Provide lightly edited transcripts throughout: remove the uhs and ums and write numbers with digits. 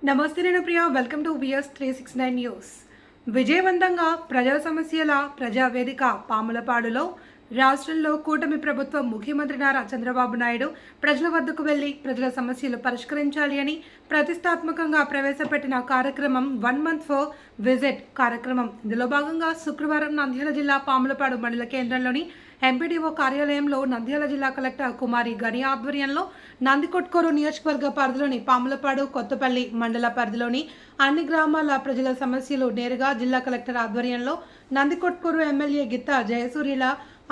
నమస్తే నేను Priya. Welcome to VS 369 news. విజయవంతంగా ప్రజా సమస్యల ప్రజావేదిక పాములపాడులో రాష్ట్రంలో కూటమి ప్రభుత్వం ముఖ్యమంత్రి నారా చంద్రబాబు నాయుడు ప్రజల వద్దకు వెళ్లి ప్రజల సమస్యలు పరిష్కరించాలి అని ప్రతిష్టాత్మకంగా ప్రవేశపెట్టిన కార్యక్రమం 1 month ఫర్ విజిట్ కార్యక్రమం. ఇందులో భాగంగా శుక్రవారం నంద్యాల జిల్లా పాములపాడు మండల కేంద్రంలోని ఎంపీడీఓ కార్యాలయంలో నంద్యాల జిల్లా కలెక్టర్ కుమారి గని ఆధ్వర్యంలో నందికొట్కూరు నియోజకవర్గ పరిధిలోని పాములపాడు, కొత్తపల్లి మండల పరిధిలోని అన్ని గ్రామాల ప్రజల సమస్యలు నేరుగా జిల్లా కలెక్టర్ ఆధ్వర్యంలో నందికొట్కూరు ఎమ్మెల్యే గిత్తా జయసూర్యుల,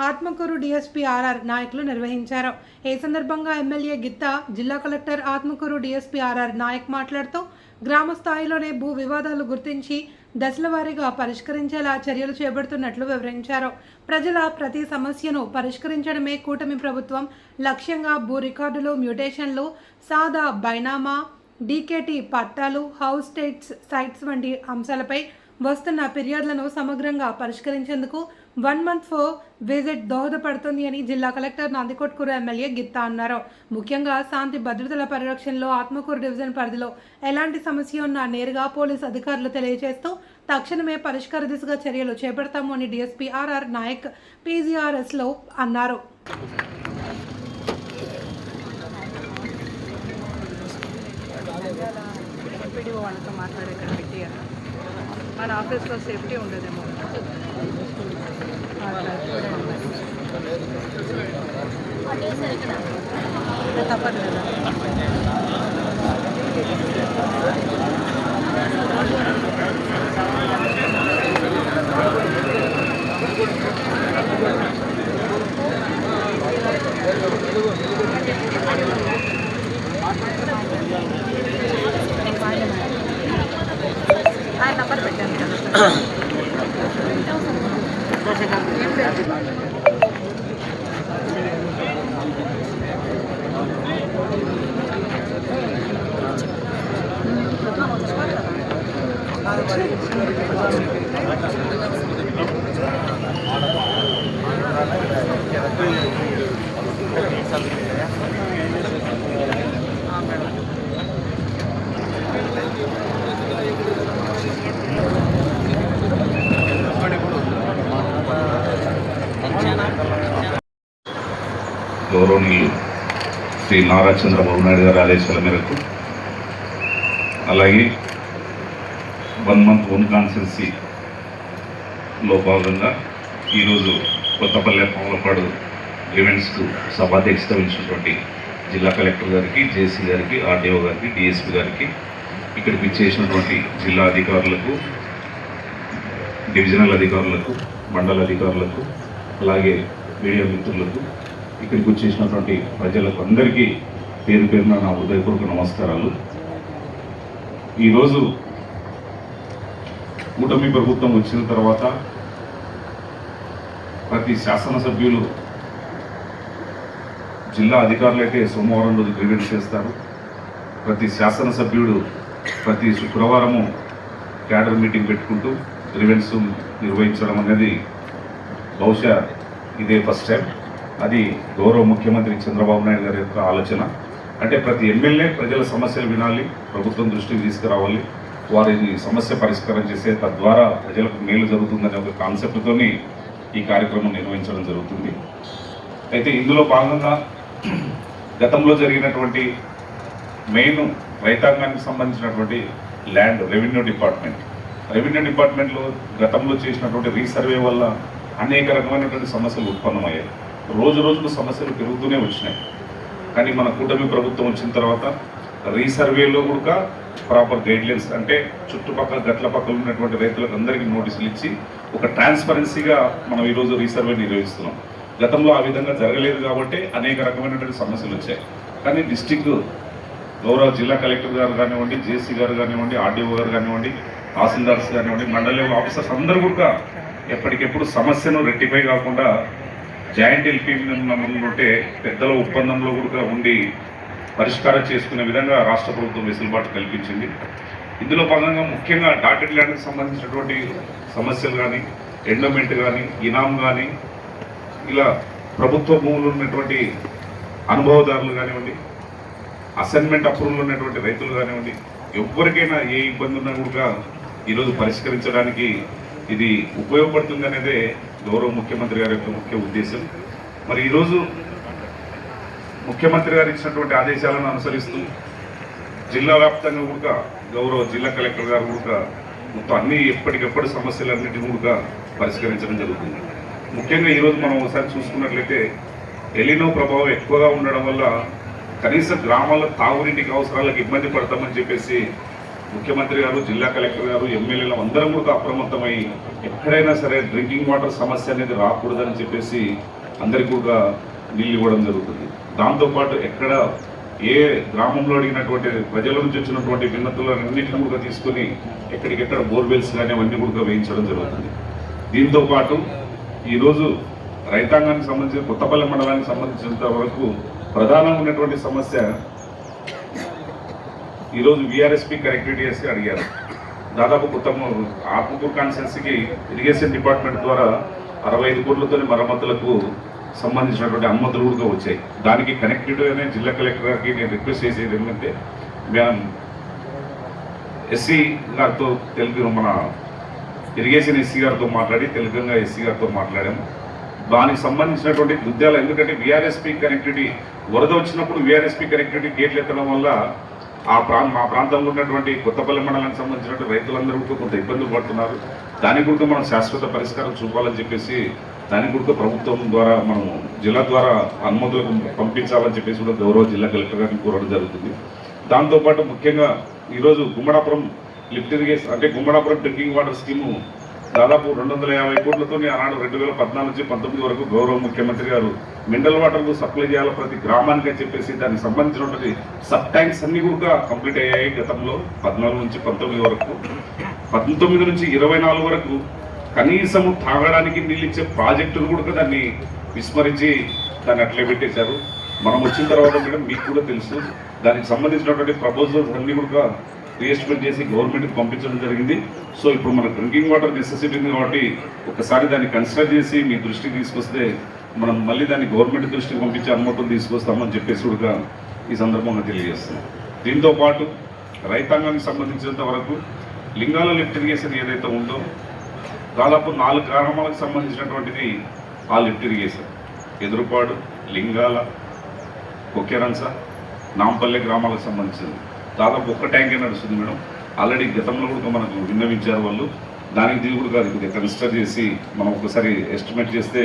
ఆత్మకూరు డీఎస్పీ ఆర్ఆర్ నాయకులు నిర్వహించారు. ఈ సందర్భంగా ఎమ్మెల్యే గిత్తా, జిల్లా collector, Atmakur DSP RR Nayak మాట్లాడుతూ గ్రామ స్థాయిలోనే భూ వివాదాలు గుర్తించి దశల వారీగా పరిష్కరించేలా చర్యలు చేపడుతున్నట్లు వివరించారు. ప్రజల ప్రతి సమస్యను పరిష్కరించడమే కూటమి ప్రభుత్వం లక్ష్యంగా భూ రికార్డులు, మ్యూటేషన్లు, సాదా బైనామా, డీకేటీ పట్టాలు, హౌస్ సైట్స్ వంటి అంశాలపై వస్తున్న ఫిర్యాదులను సమగ్రంగా పరిష్కరించేందుకు 1 month ఫర్ విజిట్ దోహదపడుతుంది అని జిల్లా కలెక్టర్ నందికొట్కూరు ఎమ్మెల్యే గిత్తా అన్నారు. ముఖ్యంగా శాంతి భద్రతల పరిరక్షణలో ఆత్మకూరు డివిజన్ పరిధిలో ఎలాంటి సమస్య ఉన్నా నేరుగా పోలీసు అధికారులు తెలియజేస్తూ తక్షణమే పరిష్కార దిశగా చర్యలు చేపడతాము అని డీఎస్పీ ఆర్ఆర్ నాయక్ పీజీఆర్ఎస్లో అన్నారు. మన ఆఫీస్లో సేఫ్టీ ఉండదేమో. తప్పదు కదా. ఆయన నంబర్ పెట్టాను కదా. గౌరవనీయులు శ్రీ నారా చంద్రబాబు నాయుడు గారి ఆదేశాల మేరకు, అలాగే 1 month హోమ్ కాన్స్టిట్యున్సీలో భాగంగా ఈరోజు కొత్తపల్లి పాములపాడు ఈవెంట్స్కు సభాధ్యక్షత వహించినటువంటి జిల్లా కలెక్టర్ గారికి, జేసీ గారికి, ఆర్డీఓ గారికి, డిఎస్పీ గారికి, ఇక్కడికి ఇచ్చేసినటువంటి జిల్లా అధికారులకు, డివిజనల్ అధికారులకు, మండల అధికారులకు, అలాగే మీడియా మిత్రులకు, ఇక్కడికి వచ్చేసినటువంటి ప్రజలకు అందరికీ పేరు పేరున నా హృదయపూర్వక నమస్కారాలు. ఈరోజు కూటమి ప్రభుత్వం వచ్చిన తర్వాత ప్రతి శాసనసభ్యులు, జిల్లా అధికారులైతే సోమవారం రోజు గ్రీవెన్స్ చేస్తారు. ప్రతి శాసనసభ్యుడు ప్రతి శుక్రవారము క్యాడర్ మీటింగ్ పెట్టుకుంటూ గ్రీవెన్స్ నిర్వహించడం అనేది బహుశా ఇదే ఫస్ట్ టైం. అది గౌరవ ముఖ్యమంత్రి చంద్రబాబు నాయుడు గారి యొక్క ఆలోచన. అంటే ప్రతి ఎమ్మెల్యే ప్రజల సమస్యలు వినాలి, ప్రభుత్వం దృష్టికి తీసుకురావాలి, వారిని సమస్య పరిష్కారం చేసే, తద్వారా ప్రజలకు మేలు జరుగుతుందనే ఒక కాన్సెప్ట్తోని ఈ కార్యక్రమం నిర్వహించడం జరుగుతుంది. అయితే ఇందులో భాగంగా గతంలో జరిగినటువంటి మెయిన్ రైతాంగానికి సంబంధించినటువంటి ల్యాండ్ రెవెన్యూ డిపార్ట్మెంట్లో గతంలో చేసినటువంటి రీసర్వే వల్ల అనేక రకమైనటువంటి సమస్యలు ఉత్పన్నమయ్యాయి. రోజు రోజుకు సమస్యలు పెరుగుతూనే వచ్చినాయి. కానీ మన కూటమి ప్రభుత్వం వచ్చిన తర్వాత రీసర్వేలో కూడా ప్రాపర్ గైడ్లైన్స్, అంటే చుట్టుపక్కల గట్ల పక్కల ఉన్నటువంటి రైతులకు అందరికీ నోటీసులు ఇచ్చి ఒక ట్రాన్స్పరెన్సీగా మనం ఈరోజు రీసర్వే నిర్వహిస్తున్నాం. గతంలో ఆ విధంగా జరగలేదు కాబట్టి అనేక రకమైనటువంటి సమస్యలు వచ్చాయి. కానీ డిస్టిక్ గౌరవ జిల్లా కలెక్టర్ గారు కానివ్వండి, జేసీ గారు కానివ్వండి, ఆర్డీఓ గారు కానివ్వండి, తహసీల్దార్స్ కానివ్వండి, మండల లెవెల్ ఆఫీసర్స్ అందరూ కూడా ఎప్పటికెప్పుడు సమస్యను రెక్టిఫై కాకుండా జాయింట్ ఎల్పీ ఉంటే పెద్దల ఒప్పందంలో కూడా ఉండి పరిష్కారం చేసుకునే విధంగా రాష్ట్ర ప్రభుత్వం వెసులుబాటు కల్పించింది. ఇందులో భాగంగా ముఖ్యంగా డాటెడ్ ల్యాండ్కి సంబంధించినటువంటి సమస్యలు కానీ, ఎండోమెంట్ కానీ, ఇనాం కానీ, ఇలా ప్రభుత్వ భూములు ఉన్నటువంటి అనుభవదారులు కానివ్వండి, అసైన్మెంట్ అప్రూవల్ ఉన్నటువంటి రైతులు కానివ్వండి, ఎవరికైనా ఏ ఇబ్బంది ఉన్నా కూడా ఈరోజు పరిష్కరించడానికి ఇది ఉపయోగపడుతుంది అనేదే గౌరవ ముఖ్యమంత్రి గారి యొక్క ముఖ్య ఉద్దేశం. మరి ఈరోజు ముఖ్యమంత్రి గారు ఇచ్చినటువంటి ఆదేశాలను అనుసరిస్తూ జిల్లా వ్యాప్తంగా కూడా గౌరవ జిల్లా కలెక్టర్ గారు కూడా మొత్తం అన్ని ఎప్పటికెప్పటి సమస్యలన్నింటినీ కూడా పరిష్కరించడం జరుగుతుంది. ముఖ్యంగా ఈరోజు మనం ఒకసారి చూసుకున్నట్లయితే ఎలినో ప్రభావం ఎక్కువగా ఉండడం వల్ల కనీస గ్రామాల తాగునీటికి అవసరాలకు ఇబ్బంది పడతామని చెప్పేసి ముఖ్యమంత్రి గారు, జిల్లా కలెక్టర్ గారు, ఎమ్మెల్యేలు అందరం కూడా అప్రమత్తమై ఎక్కడైనా సరే డ్రింకింగ్ వాటర్ సమస్య అనేది రాకూడదని చెప్పేసి అందరికీ కూడా నీళ్ళు ఇవ్వడం జరుగుతుంది. దాంతోపాటు ఎక్కడ ఏ గ్రామంలో అడిగినటువంటి ప్రజల నుంచి వచ్చినటువంటి విన్నతులన్నింటినీ కూడా తీసుకొని ఎక్కడికెక్కడ బోర్వెల్స్ కానీ అవన్నీ కూడా వేయించడం జరుగుతుంది. దీంతో పాటు ఈరోజు రైతాంగానికి సంబంధించిన కొత్తపల్లి మండలానికి సంబంధించినంత వరకు ప్రధానంగా ఉన్నటువంటి సమస్య ఈరోజు విఆర్ఎస్పీ కనెక్టివిటీ అడిగారు. దాదాపు ఆత్మకూరు కాన్స్టిట్యున్సీకి ఇరిగేషన్ డిపార్ట్మెంట్ ద్వారా 65 కోట్లతో మరమ్మతులకు సంబంధించినటువంటి అనుమతులు కూడా వచ్చాయి. దానికి కనెక్టివిటీ అనే జిల్లా కలెక్టర్ గారికి నేను రిక్వెస్ట్ చేసేది ఏంటంటే, మేము ఎస్సీ గారితో మన ఇరిగేషన్ ఎస్సీ గారితో మాట్లాడి తెలంగాణ ఎస్సీ గారితో మాట్లాడాము. దానికి సంబంధించినటువంటి ఉద్యాలు, ఎందుకంటే విఆర్ఎస్పీ కనెక్టివిటీ వరద వచ్చినప్పుడు విఆర్ఎస్పీ కనెక్టివిటీ గేట్లు ఎత్తడం వల్ల మా ప్రాంతంలో ఉన్నటువంటి కొత్తపల్లి మండలానికి సంబంధించినటువంటి రైతులందరూ కూడా కొంత ఇబ్బందులు పడుతున్నారు. దానికి కూడా మనం శాశ్వత పరిష్కారం చూపాలని చెప్పేసి దానికి కూడా ప్రభుత్వం ద్వారా మనం జిల్లా ద్వారా అనుమతులకు పంపించాలని చెప్పేసి కూడా గౌరవ జిల్లా కలెక్టర్ గారిని కోరడం జరుగుతుంది. దాంతోపాటు ముఖ్యంగా ఈరోజు గుమ్మడాపురం లిఫ్ట్ ఇరిగేషన్ అంటే గుమ్మడాపురం డ్రింకింగ్ వాటర్ స్కీము దాదాపు 250 కోట్లతో ఆనాడు 2014 నుంచి 19 వరకు గౌరవ ముఖ్యమంత్రి గారు మినరల్ వాటర్కు సప్లై చేయాలి ప్రతి గ్రామానికి అని చెప్పేసి దానికి సంబంధించినటువంటి సబ్ ట్యాంక్స్ అన్ని కూడా కంప్లీట్ అయ్యాయి. గతంలో 14 నుంచి 19 వరకు, 19 నుంచి 24 వరకు కనీసము తాగడానికి నీళ్ళు ఇచ్చే ప్రాజెక్టును కూడా దాన్ని విస్మరించి దాన్ని అట్లే పెట్టేశారు. మనం వచ్చిన తర్వాత మేడం మీకు కూడా తెలుసు, దానికి సంబంధించినటువంటి ప్రపోజల్స్ అన్ని కూడా రీఎస్టిమేట్ చేసి గవర్నమెంట్కి పంపించడం జరిగింది. సో ఇప్పుడు మన డ్రింకింగ్ వాటర్ నెసెసిటీ ఉంది కాబట్టి ఒకసారి దాన్ని కన్సిడర్ చేసి మీ దృష్టికి తీసుకొస్తే మనం మళ్ళీ దాన్ని గవర్నమెంట్ దృష్టికి పంపించి అనుమతులు తీసుకొస్తామని చెప్పేసి కూడా ఈ సందర్భంగా తెలియజేస్తున్నాం. దీంతో పాటు రైతాంగానికి సంబంధించినంత వరకు లింగాల లిఫ్ట్ ఇరిగేషన్ ఏదైతే ఉందో దాదాపు 4 గ్రామాలకు సంబంధించినటువంటిది ఆ లిఫ్ట్ ఇరిగేషన్. ఎదురుపాడు, లింగాల, కొక్కెరంస, నాంపల్లె గ్రామాలకు సంబంధించింది. దాదాపు ఒక్క ట్యాంకే నడుస్తుంది మేడం. ఆల్రెడీ గతంలో కూడా మనకు విన్నవించారు వాళ్ళు. దానికి దీని కూడా కొద్దిగా కన్సిడర్ చేసి మనం ఒకసారి ఎస్టిమేట్ చేస్తే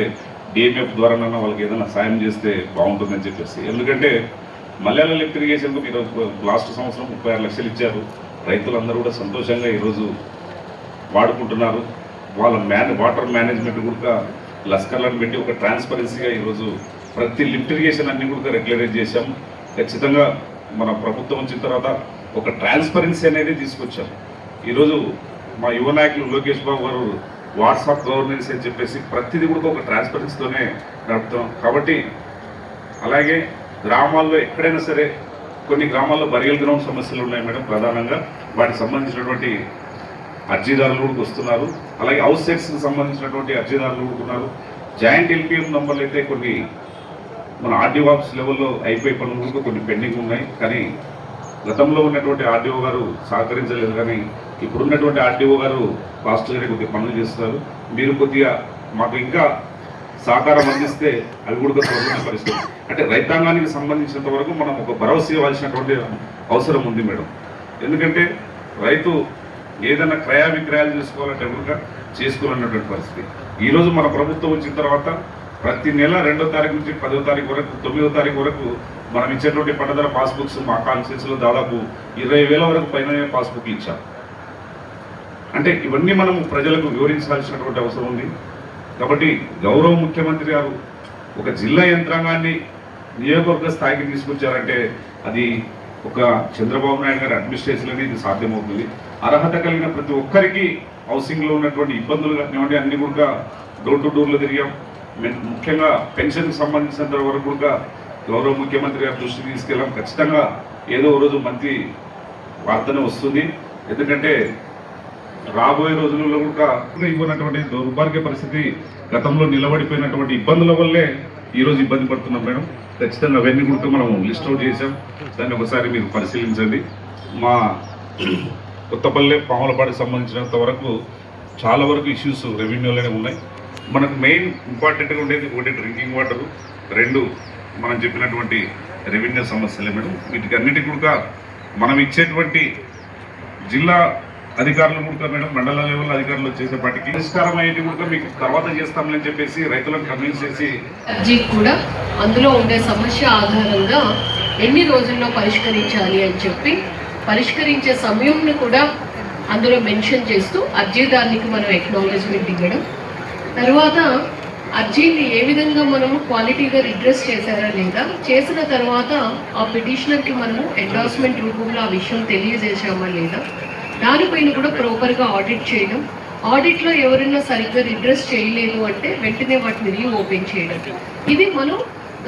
డిఎంఎఫ్ ద్వారానన్నా వాళ్ళకి ఏదైనా సాయం చేస్తే బాగుంటుందని చెప్పేసి. ఎందుకంటే మలయాళ లిఫ్ట్ ఇరిగేషన్కు మీరు లాస్ట్ సంవత్సరం 36 లక్షలు ఇచ్చారు. రైతులందరూ కూడా సంతోషంగా ఈరోజు వాడుకుంటున్నారు. వాళ్ళ వాటర్ మేనేజ్మెంట్ కూడా లస్కర్లను పెట్టి ఒక ట్రాన్స్పరెన్సీగా ఈరోజు ప్రతి లిఫ్ట్ ఇరిగేషన్ అన్ని కూడా రెగ్యులరైజ్ చేశాం. ఖచ్చితంగా మన ప్రభుత్వం వచ్చిన తర్వాత ఒక ట్రాన్స్పరెన్సీ అనేది తీసుకొచ్చాం. ఈరోజు మా యువ నాయకులు లోకేష్ బాబు గారు వాట్సాప్ గవర్నెన్స్ అని చెప్పేసి ప్రతిదీ కూడా ఒక ట్రాన్స్పరెన్సీతోనే నడుపుతాం. కాబట్టి అలాగే గ్రామాల్లో ఎక్కడైనా సరే కొన్ని గ్రామాల్లో బరియల్ గ్రౌండ్ సమస్యలు ఉన్నాయి మేడం. ప్రధానంగా వాటికి సంబంధించినటువంటి అర్జీదారులు కూడా వస్తున్నారు. అలాగే హౌస్ సెట్స్కి సంబంధించినటువంటి అర్జీదారులు కూడా ఉన్నారు. జాయింట్ ఎల్పిఎం నంబర్లు అయితే కొన్ని మన ఆర్డీఓ ఆఫీస్ లెవెల్లో అయిపోయి పనులు కూడా కొన్ని పెండింగ్ ఉన్నాయి. కానీ గతంలో ఉన్నటువంటి ఆర్డీఓ గారు సహకరించలేదు. కానీ ఇప్పుడున్నటువంటి ఆర్డీఓ గారు ఫాస్ట్గానే కొద్దిగా పనులు చేస్తున్నారు. మీరు కొద్దిగా మాకు ఇంకా సహకారం అందిస్తే అవి కూడా త్వరగా పరిస్థితి. అంటే రైతాంగానికి సంబంధించినంత వరకు మనం ఒక భరోసా ఇవ్వాల్సినటువంటి అవసరం ఉంది మేడం. ఎందుకంటే రైతు ఏదైనా క్రయ విక్రయాలు చేసుకోవాలంటే కూడా చేసుకోవాలన్నటువంటి పరిస్థితి. ఈరోజు మన ప్రభుత్వం వచ్చిన తర్వాత ప్రతి నెల 2వ తారీఖు నుంచి 10వ తారీఖు వరకు 9వ తారీఖు వరకు మనం ఇచ్చేటువంటి పట్టదల పాస్బుక్స్ మా కాన్స్టిట్యూన్సీలో దాదాపు 20,000 వరకు పైన పాస్బుక్లు ఇచ్చాం. అంటే ఇవన్నీ మనం ప్రజలకు వివరించాల్సినటువంటి అవసరం ఉంది. కాబట్టి గౌరవ ముఖ్యమంత్రి గారు ఒక జిల్లా యంత్రాంగాన్ని నియోజకవర్గ స్థాయికి తీసుకొచ్చారంటే అది ఒక చంద్రబాబు నాయుడు గారి అడ్మినిస్ట్రేషన్ అనేది సాధ్యమవుతుంది. అర్హత కలిగిన ప్రతి ఒక్కరికి హౌసింగ్లో ఉన్నటువంటి ఇబ్బందులు కానివ్వండి అన్ని కూడా డోర్ టు డోర్లో తిరిగాం. ముఖ్యంగా పెన్షన్కి సంబంధించినంత వరకు కూడా గౌరవ ముఖ్యమంత్రి గారి దృష్టికి తీసుకెళ్ళాం. ఖచ్చితంగా ఏదో రోజు మంచి వార్తనే వస్తుంది. ఎందుకంటే రాబోయే రోజులలో కూడా ఇవ్వనటువంటి దౌర్భాగ్య పరిస్థితి గతంలో నిలబడిపోయినటువంటి ఇబ్బందుల వల్లే ఈరోజు ఇబ్బంది పడుతున్నాం మేడం. ఖచ్చితంగా అవన్నీ కూడా మనం లిస్ట్ అవుట్ చేసాం. దాన్ని ఒకసారి మీరు పరిశీలించండి. మా కొత్తపల్లె పాములపాడికి సంబంధించినంత వరకు చాలా వరకు ఇష్యూస్ రెవెన్యూలోనే ఉన్నాయి. మనకు మెయిన్ ఇంపార్టెంట్గా ఉండేది ఒకటి డ్రింకింగ్ వాటర్, రెండు మనం చెప్పినటువంటి రెవెన్యూ సమస్యలే మేడం. వీటికి అన్నిటికీ కూడా మనం ఇచ్చేటువంటి జిల్లా అధికారులు కూడా మేడం, మండల లెవెల్ అధికారులు చేసేపాటికి పరిష్కారం అయ్యేది కూడా మీకు తర్వాత చేస్తామని చెప్పేసి రైతులను కన్విన్స్ చేసి అర్జీ కూడా అందులో ఉండే సమస్య ఆధారంగా ఎన్ని రోజుల్లో పరిష్కరించాలి అని చెప్పి పరిష్కరించే సమయంను కూడా అందులో మెన్షన్ చేస్తూ అర్జీదారునికి మనం ఎక్నాలజ్మెంట్ ఇవ్వడం, తర్వాత అర్జీని ఏ విధంగా మనము క్వాలిటీగా రిడ్రెస్ చేశారా లేదా, చేసిన తర్వాత ఆ పిటిషనర్కి మనము ఎండార్స్మెంట్ రూపంలో ఆ విషయం తెలియజేశామా లేదా, దానిపైన కూడా ప్రాపర్గా ఆడిట్ చేయడం, ఆడిట్లో ఎవరైనా సరిగ్గా రిడ్రెస్ చేయలేదు అంటే వెంటనే వాటిని రీఓపెన్ చేయడం. ఇది మనం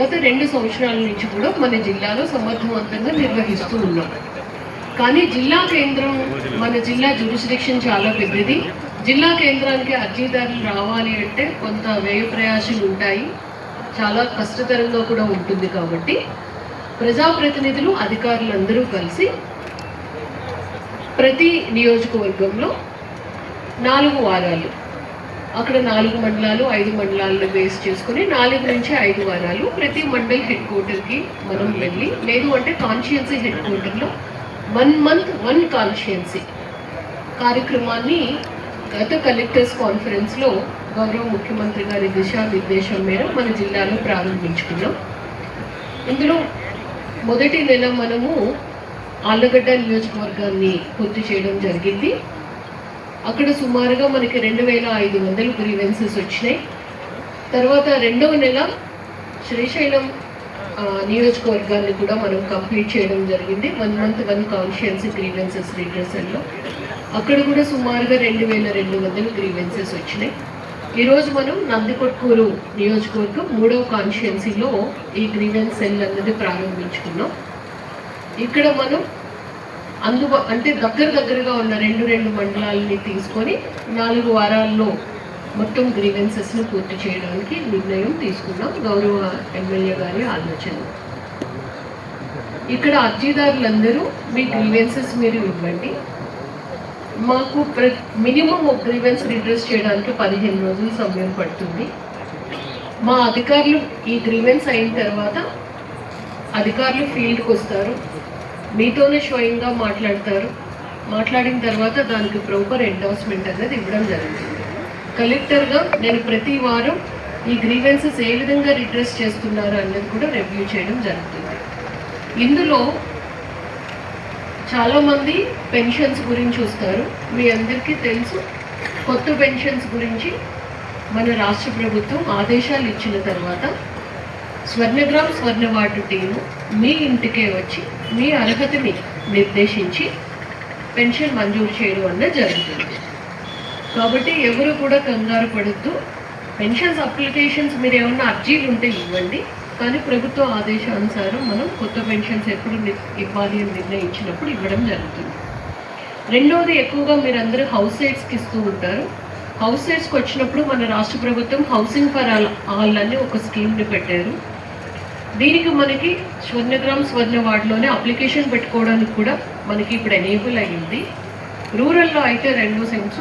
గత 2 సంవత్సరాల నుంచి కూడా మన జిల్లాలో సమర్థవంతంగా నిర్వహిస్తూ ఉన్నాం. కానీ జిల్లా కేంద్రం, మన జిల్లా జ్యూరిస్డిక్షన్ చాలా పెద్దది. జిల్లా కేంద్రానికి అర్జీదారులు రావాలి అంటే కొంత వ్యయ ప్రయాసాలు ఉంటాయి, చాలా కష్టతరంగా కూడా ఉంటుంది. కాబట్టి ప్రజాప్రతినిధులు, అధికారులందరూ కలిసి ప్రతి నియోజకవర్గంలో 4 వారాలు, అక్కడ 4 మండలాలు 5 మండలాలను బేస్ చేసుకుని 4 నుంచి 5 వారాలు ప్రతి మండల్ హెడ్ క్వార్టర్కి మనం వెళ్ళి, లేదు అంటే కాన్స్టిట్యుయెన్సీ హెడ్ క్వార్టర్లో 1 month 1 కాన్స్టిట్యుయెన్సీ కార్యక్రమాన్ని గత కలెక్టర్స్ కాన్ఫరెన్స్లో గౌరవ ముఖ్యమంత్రి గారి దిశానిర్దేశం మేర మన జిల్లాలో ప్రారంభించుకున్నాం. ఇందులో మొదటి నెల మనము ఆళ్లగడ్డ నియోజకవర్గాన్ని పూర్తి చేయడం జరిగింది. అక్కడ సుమారుగా మనకి 2500 గ్రీవెన్సెస్ వచ్చినాయి. తర్వాత రెండవ నెల శ్రీశైలం నియోజకవర్గాన్ని కూడా మనం కంప్లీట్ చేయడం జరిగింది. 1 month 1 కాన్స్టిట్యుయెన్సీ గ్రీవెన్సెస్ రిడ్రెసల్లో అక్కడ కూడా సుమారుగా 2200 గ్రీవెన్సెస్ వచ్చినాయి. ఈరోజు మనం నందికొట్కూరు నియోజకవర్గం 3వ కాన్స్టిట్యుయెన్సీలో ఈ గ్రీవెన్స్ సెల్ అన్నది ప్రారంభించుకున్నాం. ఇక్కడ మనం అంటే దగ్గరగా ఉన్న 2 మండలాలని తీసుకొని 4 వారాల్లో మొత్తం గ్రీవెన్సెస్ను పూర్తి చేయడానికి నిర్ణయం తీసుకున్నాం. గౌరవ ఎమ్మెల్యే గారి ఆలోచన. ఇక్కడ అర్జీదారులందరూ మీ గ్రీవెన్సెస్ మీరు ఇవ్వండి, మాకు మినిమం ఒక గ్రీవెన్స్ రిడ్రెస్ చేయడానికి 15 రోజులు సమయం పడుతుంది. మా అధికారులు ఈ గ్రీవెన్స్ అయిన తర్వాత అధికారులు ఫీల్డ్కి వస్తారు, మీతోనే స్వయంగా మాట్లాడతారు. మాట్లాడిన తర్వాత దానికి ప్రాపర్ ఎండార్స్మెంట్ అనేది ఇవ్వడం జరుగుతుంది. కలెక్టర్గా నేను ప్రతి వారం ఈ గ్రీవెన్సెస్ ఏ విధంగా రిడ్రెస్ చేస్తున్నారు అన్నది కూడా రివ్యూ చేయడం జరుగుతుంది. ఇందులో చాలామంది పెన్షన్స్ గురించి చూస్తారు. మీ అందరికీ తెలుసు, కొత్త పెన్షన్స్ గురించి మన రాష్ట్ర ప్రభుత్వం ఆదేశాలు ఇచ్చిన తర్వాత స్వర్ణగ్రామ్ స్వర్ణవార్డు టీము మీ ఇంటికే వచ్చి మీ అర్హతని నిర్దేశించి పెన్షన్ మంజూరు చేయడం అన్నది జరుగుతుంది. కాబట్టి ఎవరు కూడా కంగారు పడద్దు. పెన్షన్స్ అప్లికేషన్స్ మీరు ఏమన్నా అర్జీలు ఉంటే ఇవ్వండి, కానీ ప్రభుత్వ ఆదేశానుసారం మనం కొత్త పెన్షన్స్ ఎప్పుడు ఇవ్వాలి అని నిర్ణయించినప్పుడు ఇవ్వడం జరుగుతుంది. రెండవది, ఎక్కువగా మీరందరూ హౌస్ సైట్స్కి ఇస్తూ ఉంటారు. హౌస్ సైట్స్కి వచ్చినప్పుడు మన రాష్ట్ర ప్రభుత్వం హౌసింగ్ ఫర్ ఆల్ అని ఒక స్కీమ్ని పెట్టారు. దీనికి మనకి స్వర్ణగ్రామ్ స్వర్ణవార్డులోనే అప్లికేషన్ పెట్టుకోవడానికి కూడా మనకి ఇప్పుడు ఎనేబుల్ అయ్యింది. రూరల్లో అయితే 2 సెంట్స్,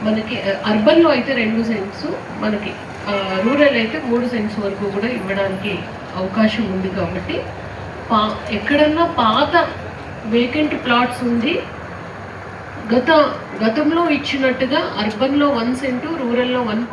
మనకి అర్బన్లో అయితే 2 సెంట్స్, మనకి రూరల్ అయితే 3 సెంట్స్ వరకు కూడా ఇవ్వడానికి అవకాశం ఉంది. కాబట్టి ఎక్కడన్నా పాత వేకెంట్ ప్లాట్స్ ఉంది, గతంలో ఇచ్చినట్టుగా అర్బన్లో 1 సెంటు, రూరల్లో 1